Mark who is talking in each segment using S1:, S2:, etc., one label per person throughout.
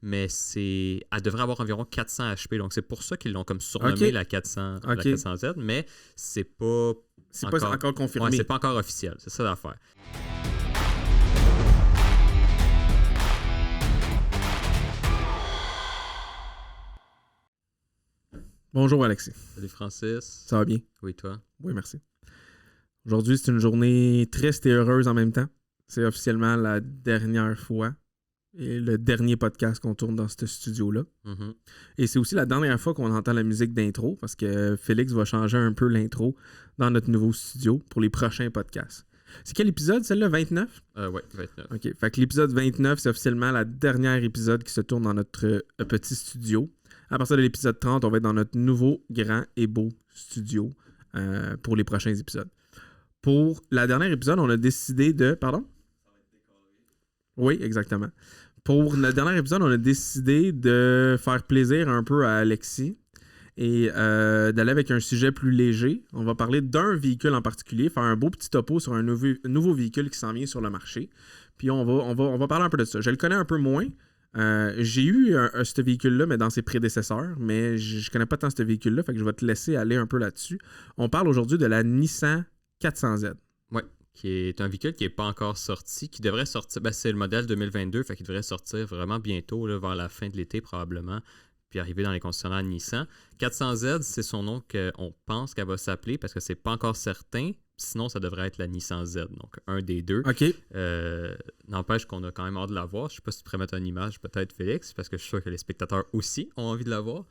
S1: mais elle devrait avoir environ 400 HP. Donc, c'est pour ça qu'ils l'ont comme surnommée la 400Z, mais c'est pas
S2: encore confirmé.
S1: Ouais, c'est pas encore officiel. C'est ça l'affaire.
S2: Bonjour Alexis.
S1: Salut Francis.
S2: Ça va bien?
S1: Oui, toi?
S2: Oui, merci. Aujourd'hui, c'est une journée triste et heureuse en même temps. C'est officiellement la dernière fois et le dernier podcast qu'on tourne dans ce studio-là.
S1: Mm-hmm.
S2: Et c'est aussi la dernière fois qu'on entend la musique d'intro parce que Félix va changer un peu l'intro dans notre nouveau studio pour les prochains podcasts. C'est quel épisode, celle-là? 29?
S1: Oui, 29.
S2: OK. Fait que l'épisode 29, c'est officiellement la dernière épisode qui se tourne dans notre petit studio. À partir de l'épisode 30, on va être dans notre nouveau grand et beau studio pour les prochains épisodes. Pour la dernière épisode, on a décidé de... Pardon? Oui, exactement. Pour le dernier épisode, on a décidé de faire plaisir un peu à Alexis et d'aller avec un sujet plus léger. On va parler d'un véhicule en particulier, faire un beau petit topo sur un nouveau véhicule qui s'en vient sur le marché. Puis on va parler un peu de ça. Je le connais un peu moins. J'ai eu ce véhicule-là, mais dans ses prédécesseurs, mais je connais pas tant ce véhicule-là, fait que je vais te laisser aller un peu là-dessus. On parle aujourd'hui de la Nissan 400Z.
S1: Oui, qui est un véhicule qui n'est pas encore sorti, qui devrait sortir, c'est le modèle 2022, fait qu'il devrait sortir vraiment bientôt, là, vers la fin de l'été probablement, puis arriver dans les concessionnaires Nissan. 400Z, c'est son nom qu'on pense qu'elle va s'appeler, parce que c'est pas encore certain. Sinon, ça devrait être la Nissan Z, donc un des deux.
S2: OK.
S1: N'empêche qu'on a quand même hâte de la voir. Je ne sais pas si tu pourrais mettre une image, peut-être Félix, parce que je suis sûr que les spectateurs aussi ont envie de la voir.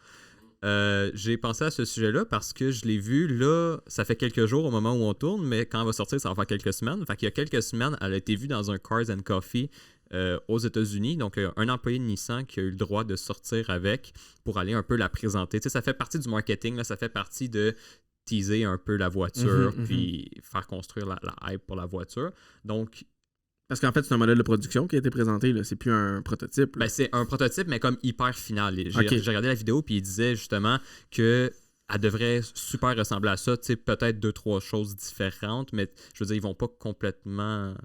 S1: J'ai pensé à ce sujet-là parce que je l'ai vu là, ça fait quelques jours au moment où on tourne, mais quand elle va sortir, ça va faire quelques semaines. Fait qu'il y a quelques semaines, elle a été vue dans un Cars and Coffee aux États-Unis. Donc, un employé de Nissan qui a eu le droit de sortir avec pour aller un peu la présenter. Tu sais, ça fait partie du marketing, là, ça fait partie de teaser un peu la voiture, puis faire construire la hype pour la voiture. Donc,
S2: parce qu'en fait, c'est un modèle de production qui a été présenté, là. C'est plus un prototype.
S1: Ben, c'est un prototype, mais comme hyper final. J'ai regardé la vidéo, puis il disait justement que elle devrait super ressembler à ça. Tu sais, peut-être 2-3 choses différentes, mais je veux dire, ils vont pas complètement...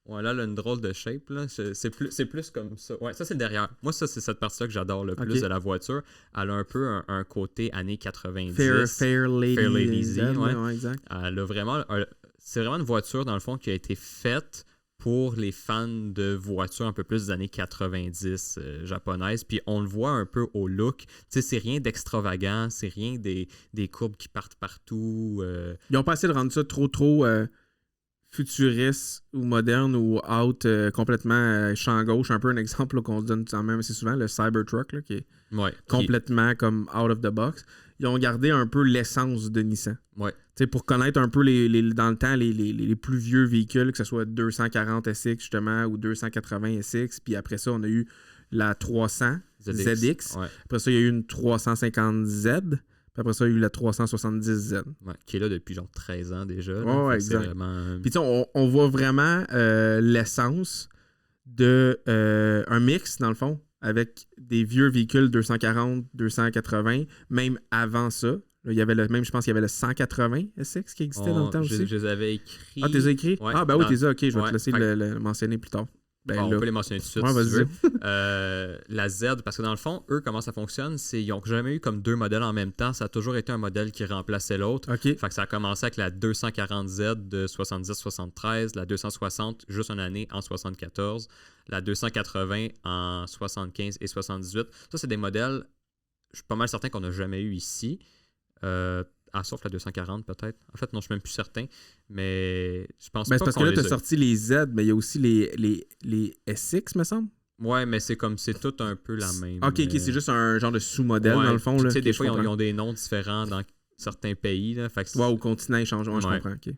S1: Ouais, là, elle a une drôle de shape, là. C'est plus comme ça. Ouais, ça, c'est le derrière. Moi, ça, c'est cette partie-là que j'adore le plus de la voiture. Elle a un peu un côté années 90.
S2: Fair Lady
S1: Z,
S2: ouais, exact.
S1: Elle a vraiment... c'est vraiment une voiture, dans le fond, qui a été faite pour les fans de voitures un peu plus des années 90 japonaises. Puis on le voit un peu au look. Tu sais, c'est rien d'extravagant, c'est rien des courbes qui partent partout.
S2: Ils ont pas essayé de rendre ça trop futuriste ou moderne ou out complètement champ gauche. Un peu un exemple là, qu'on se donne quand même assez souvent, le Cybertruck, là, qui est complètement comme out of the box. Ils ont gardé un peu l'essence de Nissan.
S1: Ouais.
S2: Pour connaître un peu dans le temps les plus vieux véhicules, que ce soit 240 SX justement ou 280 SX, puis après ça, on a eu la 300 ZX.
S1: Ouais.
S2: Après ça, il y a eu une 350Z. Puis après ça, il y a eu la 370Z.
S1: Ouais, qui est là depuis genre 13 ans déjà.
S2: Ouais, exact.
S1: Vraiment...
S2: Puis on voit vraiment l'essence de un mix, dans le fond, avec des vieux véhicules 240, 280, même avant ça. Là, il y avait je pense qu'il y avait le 180 SX qui existait dans le temps aussi.
S1: Je les avais écrits.
S2: Ah, tu les as écrits?
S1: Ouais,
S2: oui, tu les as. OK, je vais te laisser
S1: le
S2: le mentionner plus tard.
S1: Ben, on peut les mentionner tout de suite.
S2: Ouais,
S1: si tu veux. La Z, parce que dans le fond, eux, comment ça fonctionne, c'est qu'ils n'ont jamais eu comme deux modèles en même temps. Ça a toujours été un modèle qui remplaçait l'autre.
S2: Okay.
S1: Fait que ça a commencé avec la 240Z de 70-73, la 260 juste une année en 74, la 280 en 75 et 78. Ça, c'est des modèles, je suis pas mal certain qu'on n'a jamais eu ici. Sauf la 240 peut-être. En fait, non, je suis même plus certain. Mais je pense pas
S2: c'est parce que là, tu as sorti les Z, mais il y a aussi les SX, me semble.
S1: Ouais, mais c'est tout un peu la même.
S2: OK, c'est juste un genre de sous-modèle, dans le fond.
S1: Tu sais, des fois, ils ont des noms différents dans certains pays. Là, fait que
S2: au continent, ils changent. Ouais, je comprends. OK.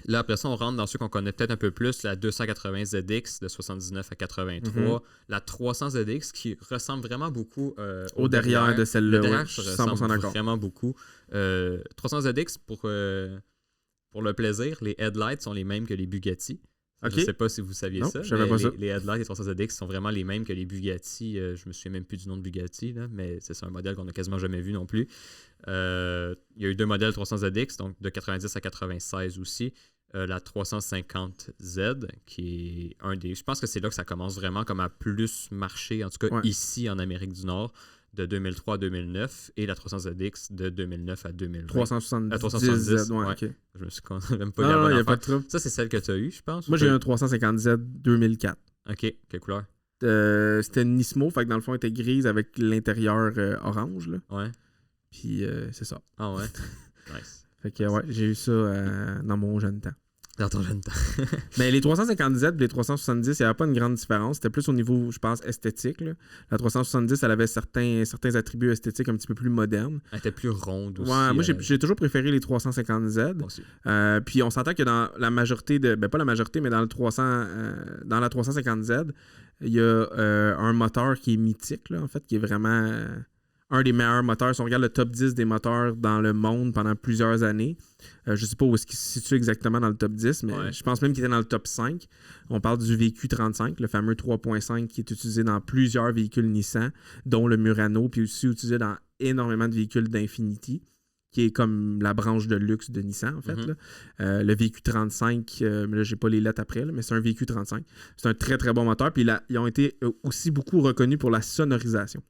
S1: Là, après ça, on rentre dans ceux qu'on connaît peut-être un peu plus, la 280 ZX de 79 à 83, la 300 ZX qui ressemble vraiment beaucoup
S2: au derrière de celle-là.
S1: Le derrière ressemble vraiment beaucoup. 300 ZX, pour le plaisir, les headlights sont les mêmes que les Bugatti. Okay. Je ne sais pas si vous saviez ça.
S2: Je savais pas ça.
S1: Les headlights des 300 ZX sont vraiment les mêmes que les Bugatti. Je me souviens même plus du nom de Bugatti, là, mais c'est un modèle qu'on n'a quasiment jamais vu non plus. Il y a eu deux modèles 300 ZX, donc de 90 à 96 aussi. la 350Z, qui est un des... Je pense que c'est là que ça commence vraiment comme à plus marcher, en tout cas ici en Amérique du Nord, de 2003 à 2009, et la 300ZX de 2009 à 2020.
S2: 370Z, ouais, OK.
S1: Je me suis même pas
S2: non,
S1: dit la bonne
S2: il n'y a
S1: affaire.
S2: pas de trouble.
S1: Ça, c'est celle que tu as eue, je pense?
S2: Moi, j'ai eu un 350Z 2004.
S1: OK. Quelle couleur?
S2: C'était une Nismo, fait que dans le fond, elle était grise avec l'intérieur orange, là.
S1: Ouais.
S2: Puis c'est ça.
S1: Ah ouais? Nice.
S2: Fait que ouais, j'ai eu ça dans mon jeune temps.
S1: Dans ton jeune temps.
S2: Mais les 350Z et les 370, il n'y avait pas une grande différence. C'était plus au niveau, je pense, esthétique, là. La 370, elle avait certains attributs esthétiques un petit peu plus modernes.
S1: Elle était plus ronde aussi.
S2: Ouais, moi, j'ai toujours préféré les 350Z.
S1: Moi aussi.
S2: Puis on s'entend que dans la majorité de... Ben, pas la majorité, mais dans la 350Z, il y a un moteur qui est mythique, là, en fait, qui est vraiment... un des meilleurs moteurs. Si on regarde le top 10 des moteurs dans le monde pendant plusieurs années, je ne sais pas où est-ce qu'il se situe exactement dans le top 10, mais je pense même qu'il était dans le top 5. On parle du VQ35, le fameux 3.5 qui est utilisé dans plusieurs véhicules Nissan, dont le Murano, puis aussi utilisé dans énormément de véhicules d'Infiniti, qui est comme la branche de luxe de Nissan, en fait. Là. Le VQ35, mais là, j'ai pas les lettres après, là, mais c'est un VQ35. C'est un très, très bon moteur. Puis ils ont été aussi beaucoup reconnus pour la sonorisation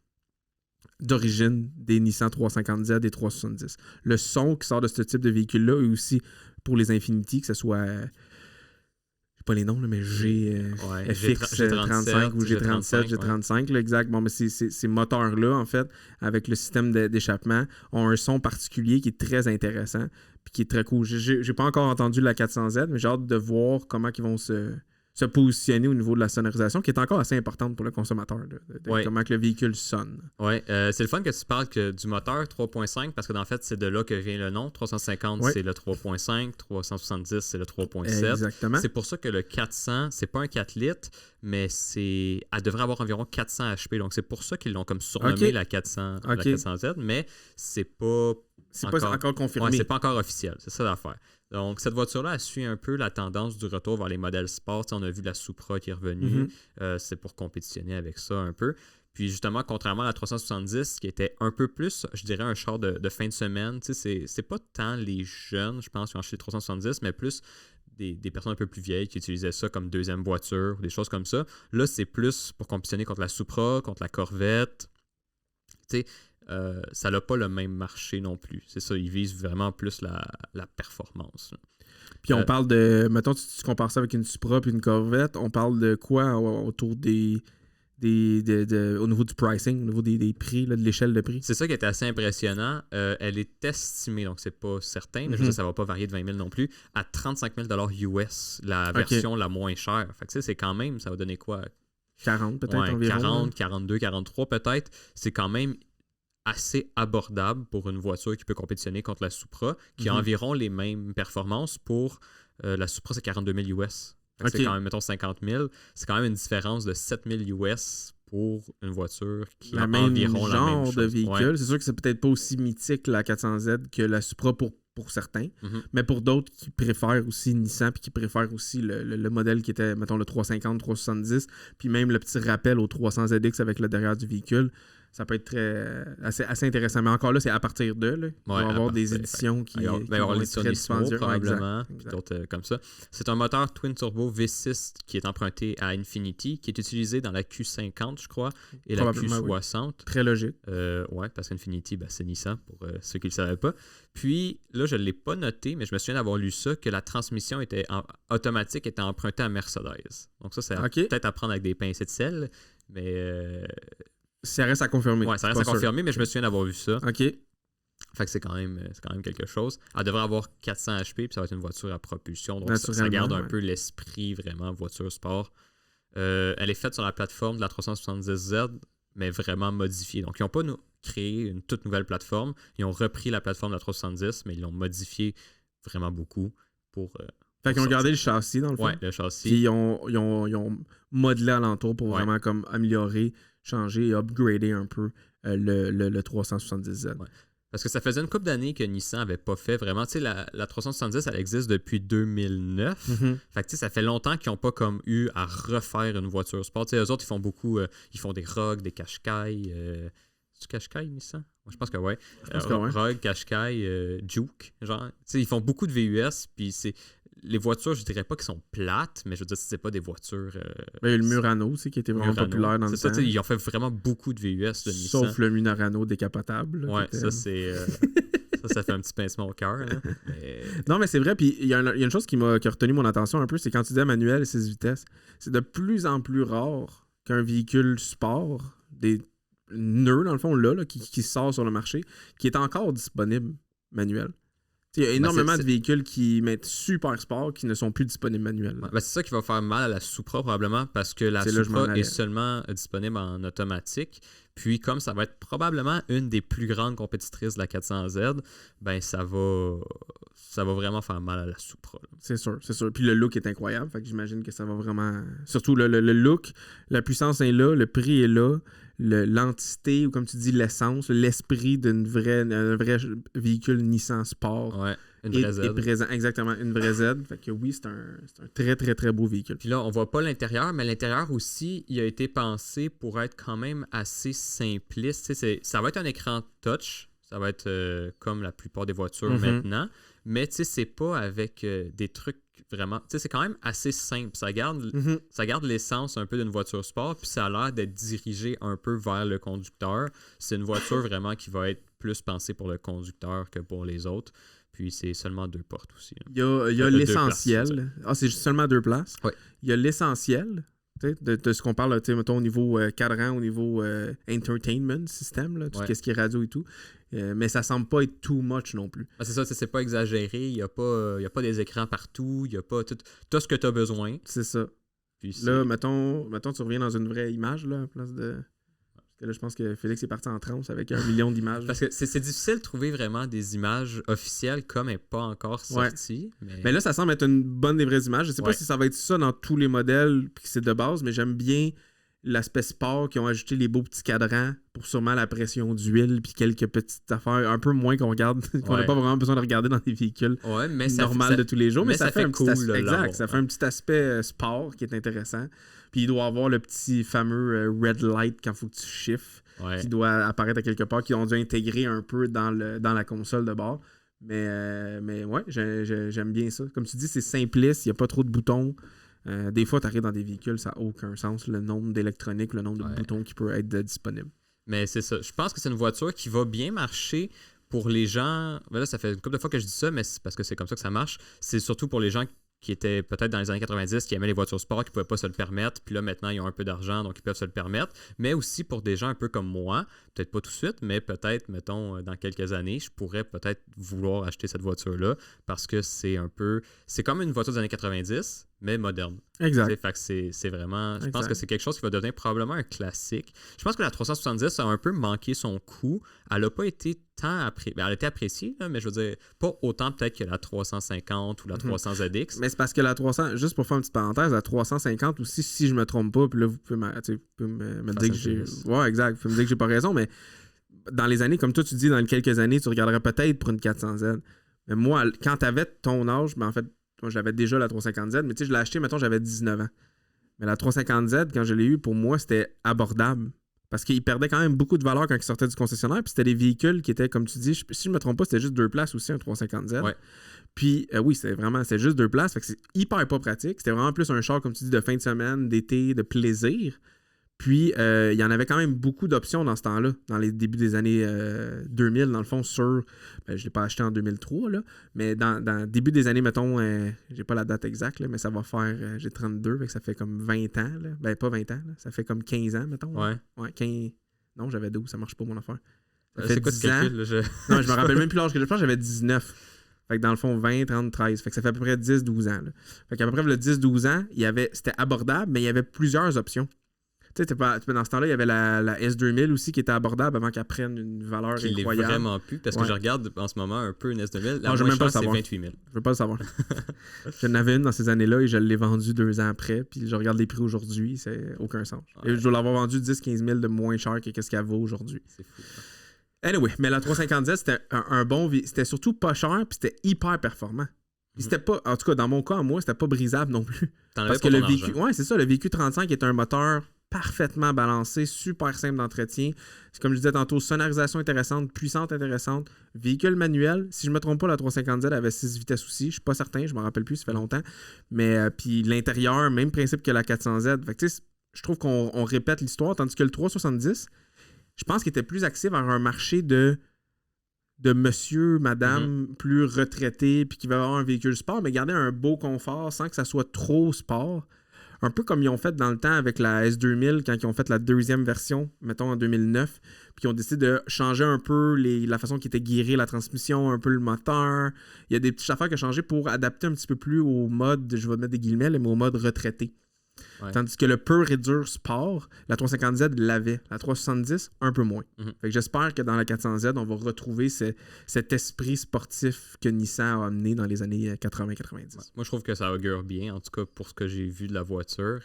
S2: d'origine des Nissan 350Z et 370. Le son qui sort de ce type de véhicule-là est aussi pour les Infiniti, que ce soit... je sais pas les noms, là, mais FX35 ou G37, G35, là, exact. Bon, mais ces moteurs-là, en fait, avec le système d'échappement, ont un son particulier qui est très intéressant puis qui est très cool. J'ai pas encore entendu la 400Z, mais j'ai hâte de voir comment ils vont se positionner au niveau de la sonorisation, qui est encore assez importante pour le consommateur, comment que le véhicule sonne.
S1: Oui, c'est le fun que tu parles du moteur 3.5, parce que dans fait, c'est de là que vient le nom. 350, c'est le 3.5, 370, c'est le 3.7.
S2: Exactement.
S1: C'est pour ça que le 400, c'est pas un 4 litres, mais elle devrait avoir environ 400 HP. Donc, c'est pour ça qu'ils l'ont comme surnommé la 400Z, mais c'est pas...
S2: C'est pas encore confirmé.
S1: Ouais, c'est pas encore officiel, c'est ça l'affaire. Donc, cette voiture-là, elle suit un peu la tendance du retour vers les modèles sport. On a vu la Supra qui est revenue. C'est pour compétitionner avec ça un peu. Puis justement, contrairement à la 370, qui était un peu plus, je dirais, un char de fin de semaine, c'est pas tant les jeunes, je pense, qui ont acheté 370, mais plus des personnes un peu plus vieilles qui utilisaient ça comme deuxième voiture ou des choses comme ça. Là, c'est plus pour compétitionner contre la Supra, contre la Corvette. Ça n'a pas le même marché non plus. C'est ça, ils visent vraiment plus la performance. Là.
S2: Puis on parle de... Mettons, tu compares ça avec une Supra puis une Corvette, on parle de quoi autour au niveau du pricing, au niveau des prix, là, de l'échelle de prix?
S1: C'est ça qui est assez impressionnant. Elle est estimée, donc c'est pas certain, mais je veux dire, ça va pas varier de 20 000 non plus, à 35 000 US, la version la moins chère. Fait que c'est quand même, ça va donner quoi?
S2: 40 peut-être environ.
S1: 40, 42, 43 peut-être. C'est quand même assez abordable pour une voiture qui peut compétitionner contre la Supra, qui a environ les mêmes performances pour la Supra, c'est 42 000 US. C'est quand même, mettons, 50 000. C'est quand même une différence de 7 000 US pour une voiture qui a environ la même chose.
S2: De véhicule. C'est sûr que c'est peut-être pas aussi mythique la 400Z que la Supra pour certains, mais pour d'autres qui préfèrent aussi Nissan puis qui préfèrent aussi le modèle qui était, mettons, le 350, 370, puis même le petit rappel au 300ZX avec le derrière du véhicule. Ça peut être assez intéressant. Mais encore là, c'est à partir d'eux. Là. Il va y avoir des éditions qui vont être très dispendieuses.
S1: Probablement, puis d'autres comme ça. C'est un moteur Twin Turbo V6 qui est emprunté à Infiniti, qui est utilisé dans la Q50, je crois, et la Q60.
S2: Oui. Très logique.
S1: Oui, parce qu'Infiniti, c'est Nissan, pour ceux qui ne le savaient pas. Puis, là, je ne l'ai pas noté, mais je me souviens d'avoir lu ça, que la transmission automatique était empruntée à Mercedes. Donc ça, c'est peut-être à prendre avec des pincées de sel, mais...
S2: ça reste à confirmer.
S1: Oui, ça reste à confirmer, mais je me souviens d'avoir vu ça.
S2: OK.
S1: Fait que c'est quand même quelque chose. Elle devrait avoir 400 HP, puis ça va être une voiture à propulsion. Donc ça garde un peu l'esprit vraiment voiture sport. Elle est faite sur la plateforme de la 370Z, mais vraiment modifiée. Donc ils n'ont pas créé une toute nouvelle plateforme. Ils ont repris la plateforme de la 370, mais ils l'ont modifiée vraiment beaucoup pour...
S2: Fait qu'ils ont gardé le châssis dans le fond.
S1: Oui, le châssis.
S2: Puis ils ont modelé alentour pour vraiment comme améliorer, changer et upgrader un peu le 370Z.
S1: Ouais. Parce que ça faisait une couple d'années que Nissan n'avait pas fait vraiment. Tu sais, la 370, elle existe depuis 2009. Fait que ça fait longtemps qu'ils n'ont pas comme eu à refaire une voiture sport. Tu sais, eux autres, ils font beaucoup, ils font des Rogue, des Qashqai. C'est-tu Qashqai, Nissan? Moi, je pense que oui. Rogue, Qashqai, Juke, genre. Tu sais, ils font beaucoup de VUS, puis c'est... les voitures, je dirais pas qu'elles sont plates, mais je veux dire, c'est pas des voitures...
S2: Il y a le Murano aussi qui était vraiment populaire dans le temps.
S1: Ils ont fait vraiment beaucoup de VUS de Nissan.
S2: Sauf le Murano décapotable.
S1: Ouais, ça c'est... ça fait un petit pincement au cœur. Mais...
S2: Non, mais c'est vrai. Puis il y a une chose qui a retenu mon attention un peu, c'est quand tu dis manuel et 6 vitesses. C'est de plus en plus rare qu'un véhicule sport, des nœuds dans le fond, là qui sort sur le marché, qui est encore disponible manuel. Il y a énormément de véhicules qui mettent super sport qui ne sont plus disponibles manuels.
S1: C'est ça qui va faire mal à la Supra probablement parce que la Supra est seulement disponible en automatique. Puis comme ça va être probablement une des plus grandes compétitrices de la 400Z, ben ça va vraiment faire mal à la Supra. Là.
S2: C'est sûr. Puis le look est incroyable. Fait que j'imagine que ça va vraiment... Surtout le look, la puissance est là, le prix est là, l'entité, ou comme tu dis, l'essence, l'esprit d'un vrai véhicule Nissan Sport.
S1: Ouais, une vraie Z.
S2: Est présent. Exactement, une vraie Z. Fait que oui, c'est un très, très, très beau véhicule.
S1: Puis là, on voit pas l'intérieur, mais l'intérieur aussi, il a été pensé pour être quand même assez simpliste. Ça va être un écran touch. Ça va être comme la plupart des voitures maintenant. Mais tu sais, c'est pas avec des trucs vraiment... Tu sais, c'est quand même assez simple. Ça garde l'essence un peu d'une voiture sport, puis ça a l'air d'être dirigé un peu vers le conducteur. C'est une voiture vraiment qui va être plus pensée pour le conducteur que pour les autres. Puis c'est seulement 2 portes aussi.
S2: Il y a l'essentiel. C'est seulement 2 places?
S1: Oui.
S2: Il y a l'essentiel de ce qu'on parle, mettons, au niveau cadran, au niveau entertainment system, là, tout ce qui est radio et tout. Mais ça semble pas être too much non plus.
S1: C'est ça, c'est pas exagéré. Il y a pas des écrans partout. Il y a pas tout ce que tu as besoin.
S2: C'est ça. Puis là, mettons, tu reviens dans une vraie image, là, à place de... Parce que là, je pense que Félix est parti en transe avec 1 million d'images.
S1: Parce que c'est difficile de trouver vraiment des images officielles comme elle n'est pas encore sortie.
S2: Mais là, ça semble être une bonne des vraies images. Je sais pas si ça va être ça dans tous les modèles puis que c'est de base, mais j'aime bien l'aspect sport qui ont ajouté les beaux petits cadrans pour sûrement la pression d'huile puis quelques petites affaires un peu moins qu'on regarde, qu'on n'a pas vraiment besoin de regarder dans des véhicules normaux de tous les jours. Mais ça fait un petit aspect, exact, ça fait un petit aspect sport qui est intéressant. Puis il doit avoir le petit fameux red light quand il faut que tu chiffres, qui doit apparaître à quelque part, qui ont dû intégrer un peu dans la console de bord. Mais ouais, j'aime bien ça. Comme tu dis, c'est simpliste, il n'y a pas trop de boutons. Des fois, tu arrives dans des véhicules, ça n'a aucun sens, le nombre d'électronique, le nombre de boutons qui peut être disponible.
S1: Mais c'est ça. Je pense que c'est une voiture qui va bien marcher pour les gens. Ben là, ça fait une couple de fois que je dis ça, mais c'est parce que c'est comme ça que ça marche. C'est surtout pour les gens qui étaient peut-être dans les années 90, qui aimaient les voitures sport, qui ne pouvaient pas se le permettre. Puis là, maintenant, ils ont un peu d'argent, donc ils peuvent se le permettre. Mais aussi pour des gens un peu comme moi, peut-être pas tout de suite, mais peut-être, mettons, dans quelques années, je pourrais peut-être vouloir acheter cette voiture-là parce que c'est un peu... C'est comme une voiture des années 90, mais moderne.
S2: Exact.
S1: Fait que c'est vraiment... Je pense que c'est quelque chose qui va devenir probablement un classique. Je pense que la 370 a un peu manqué son coup. Elle n'a pas été tant appréciée. Elle a été appréciée, là, mais je veux dire, pas autant peut-être que la 350 ou la 300ZX.
S2: Mais c'est parce que la 300... Juste pour faire une petite parenthèse, la 350 aussi, si je me trompe pas, puis là, vous pouvez me dire que j'ai... Ouais, exact. Vous pouvez me dire que j'ai pas raison, mais dans les années, comme toi, tu dis, dans quelques années, tu regarderais peut-être pour une 400Z. Mais moi, quand tu avais ton âge, ben en fait, moi, j'avais déjà la 350Z, mais tu sais, je l'ai acheté, mettons, j'avais 19 ans. Mais la 350Z, quand je l'ai eu, pour moi, c'était abordable. Parce qu'il perdait quand même beaucoup de valeur quand il sortait du concessionnaire. Puis c'était des véhicules qui étaient, comme tu dis, si je ne me trompe pas, c'était juste 2 places aussi, un 350Z.
S1: Ouais.
S2: Puis oui, c'était juste 2 places. Fait que c'est hyper pas pratique. C'était vraiment plus un char, comme tu dis, de fin de semaine, d'été, de plaisir. Puis, il y en avait quand même beaucoup d'options dans ce temps-là, dans les débuts des années 2000, dans le fond, sur... je ne l'ai pas acheté en 2003, là, mais dans le début des années, mettons, j'ai pas la date exacte, là, mais ça va faire... j'ai 32, fait que ça fait comme 20 ans. Là. Ben, pas 20 ans, là, ça fait comme 15 ans, mettons.
S1: Ouais.
S2: Ouais, 15... Non, j'avais 12, ça marche pas, mon affaire. Ça
S1: fait 10 ans. Calcul, là,
S2: Non, je me rappelle même plus l'âge que je pense, j'avais 19. Fait que dans le fond, 20, 30, 13. Fait que ça fait à peu près 10-12 ans. Là. Fait qu'à peu près le 10-12 ans, c'était abordable, mais il y avait plusieurs options. Tu sais, dans ce temps-là, il y avait la S2000 aussi qui était abordable avant qu'elle prenne une valeur incroyable.
S1: Il l'est vraiment plus, parce que je regarde en ce moment un peu une S2000. La
S2: moins chère, c'est
S1: 28 000.
S2: Je veux pas le savoir. J'en avais une dans ces années-là et je l'ai vendue 2 ans après. Puis je regarde les prix aujourd'hui, c'est aucun sens. Et je dois l'avoir vendu 10-15 000 de moins cher que ce qu'elle vaut aujourd'hui.
S1: C'est fou.
S2: Anyway, mais la 350Z, c'était un bon... C'était surtout pas cher puis c'était hyper performant. C'était pas, en tout cas, dans mon cas, moi, c'était pas brisable non plus.
S1: T'en
S2: parce que le véhicule... Ouais, c'est ça. Le véhicule 35 est un moteur parfaitement balancé, super simple d'entretien. Comme je disais tantôt, sonorisation intéressante, puissante intéressante, véhicule manuel. Si je ne me trompe pas, la 350Z avait 6 vitesses aussi. Je ne suis pas certain, je ne me rappelle plus, ça fait longtemps. Mais puis l'intérieur, même principe que la 400Z. Fait que, je trouve qu'on répète l'histoire, tandis que le 370, je pense qu'il était plus axé vers un marché de monsieur, madame, plus retraité, puis qui va avoir un véhicule sport, mais garder un beau confort sans que ça soit trop sport. Un peu comme ils ont fait dans le temps avec la S2000, quand ils ont fait la deuxième version, mettons en 2009, puis ils ont décidé de changer un peu la façon qui était guérée la transmission, un peu le moteur. Il y a des petites affaires qui ont changé pour adapter un petit peu plus au mode, je vais mettre des guillemets, mais au mode retraité. Ouais. Tandis que le pur et dur sport, la 350Z l'avait. La 370, un peu moins. Fait que j'espère que dans la 400Z, on va retrouver cet esprit sportif que Nissan a amené dans les années 80-90. Ouais.
S1: Moi, je trouve que ça augure bien. En tout cas, pour ce que j'ai vu de la voiture,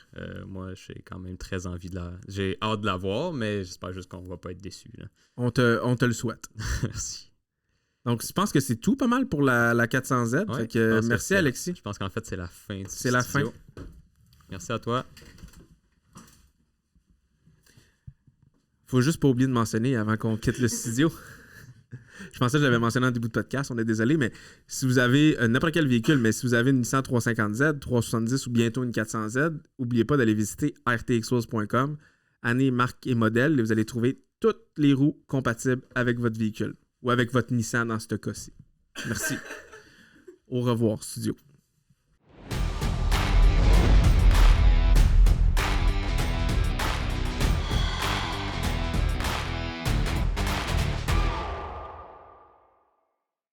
S1: moi, j'ai quand même très envie j'ai hâte de la voir, mais j'espère juste qu'on va pas être déçus.
S2: On te le souhaite.
S1: Merci.
S2: Donc, je pense que c'est tout pas mal pour la 400Z.
S1: Ouais,
S2: fait que merci, Alexis.
S1: Je pense qu'en fait, c'est la fin du
S2: C'est la fin.
S1: Merci à toi.
S2: Faut juste pas oublier de mentionner avant qu'on quitte le studio. Je pensais que je l'avais mentionné en début de podcast, on est désolé, mais si vous avez n'importe quel véhicule, mais si vous avez une Nissan 350Z, 370 ou bientôt une 400Z, n'oubliez pas d'aller visiter rtxrose.com, année, marque et modèle, et vous allez trouver toutes les roues compatibles avec votre véhicule ou avec votre Nissan dans ce cas-ci. Merci. Au revoir, studio.